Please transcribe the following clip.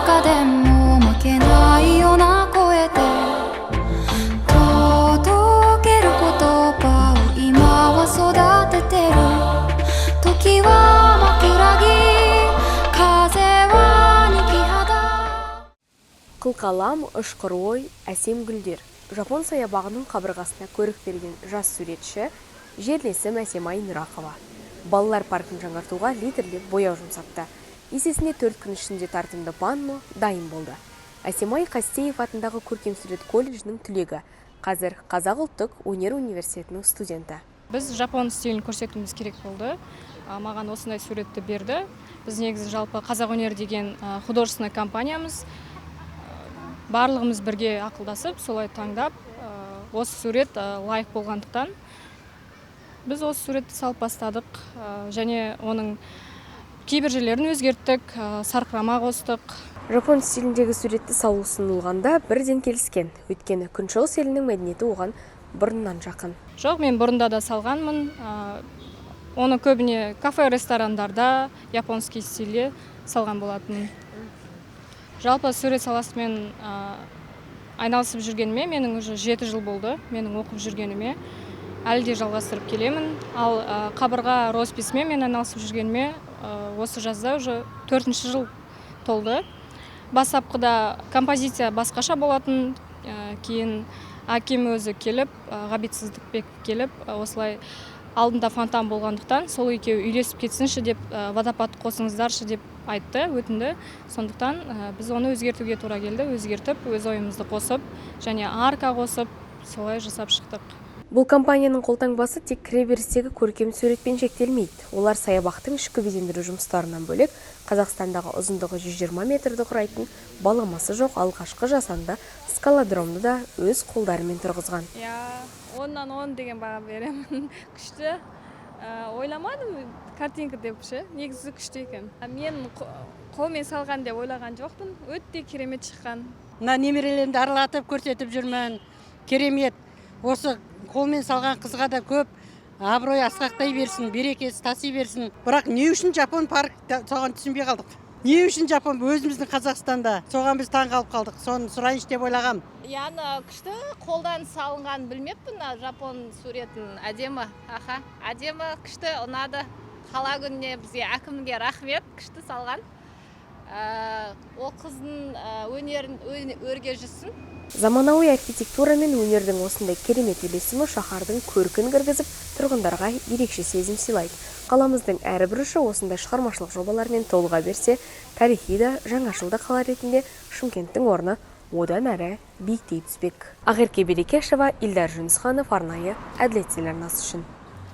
中でも負けないような声で届ける言葉を今は育ててる。時は枕木、風はники хада. Қылқалам, ұшқыр ой, әсем гүлдер. Жапон саябағының қабырғасына көрік берген жас суретші жерлесім Әсемай Нұрақова. Балалар паркын жаңартуға литрлеп бояу жұмсапты. Есесіне 4 күн ішінде тартымды панно дайын болды. Әсемай Қастеев атындағы көркемсурет колледжінің түлегі. Қазір Қазақ ұлттық өнер университетінің студенті. Біз жапон стилін көрсетуіміз керек болды. Маған осындай суретті берді. Біз негізі жалпы Қазақ өнер деген художественный компаниямыз. Барлығымыз бірге ақылдасып, солай таңдап, осы сурет лайық болғандықтан біз осы суретті салып бастадық. Және оның кейбір жерлерін өзгерттік, сарқырама қостық. Жапон стиліндегі суретті салу ұсынылғанда бірден келіскен. Өйткені күншығыс елінің мәдениеті оған бұрыннан жақын. Жоқ, мен бұрында да салғанмын. Оны көбіне кафе, ресторандарда японский стилде салған болатын. Жалпы сурет саласымен айналысып жүргеніме менің уже 7 жыл болды. Менің оқып жүргеніме әлі де жалғастырып келемін. Ал қабырға росписімен мен айналысып жүргеніме осы жазда уже 4-ші жыл толды. Бастапқыда композиция басқаша болатын, кейін әкем өзі келіп, Ғабит Сыздықбек келіп, осылай алдында фонтан болғандықтан, сол екеуі үйлесіп кетсінші деп, водопад қосыңыздаршы деп айтты, өтінді. Сондықтан біз оны өзгертуге тура келді, өзгертіп, өз ойымызды қосып, және арка қосып, солай жасап шықтық. Бұл компанияның қолтаңбасы тек кіреберістегі көркем суретпен шектелмейді. Олар саябақтың ішкі безендіру жұмыстарынан бөлек Қазақстандағы ұзындығы 120 метрді құрайтын баламасы жоқ алғашқы жасанды скалодромды да өз қолдарымен тұрғызған. 10-нан 10 деген баға беремін. Күшті. Ойламадым картинка деп ше, негізі күшті екен. Мен қолмен салған деп ойлаған жоқпын. Өте керемет шыққан. Мына немерелерімді аралатып көрсетіп жүрмін. Керемет. Осы қолмен салған қызға да көп абырой асқақтай берсін, берекесі таси берсін. Бірақ не үшін Жапон парк соған түсінбей қалдық. Не үшін Жапон өзіміздің Қазақстанда? Соған біз таң қалып қалдық. Соны сұрайыншы деп ойлағам. Яны күшті қолдан салынған білмеппін, Жапон суретін әдемі. Әдемі, күшті, ұнады. Қала күніне бізге әкімге рахмет, күшті салған. Ол қыздың өнерін өрге жүрсін. Заманауи архитектура мен өнердің осындай керемет үйлесімі шаһардың көркін кіргізіп, тұрғындарға ерекше сезім сыйлайды. Қаламыздың әрбір ұшы осындай шығармашылық жобалармен толыға берсе, тарихи да жаңашылды қала ретінде Шымкенттің орны одан әрі биіктей түспек. Ақерке Берекешева, Ильдар Жүнісханов, арнайы әділет телеарнасы үшін.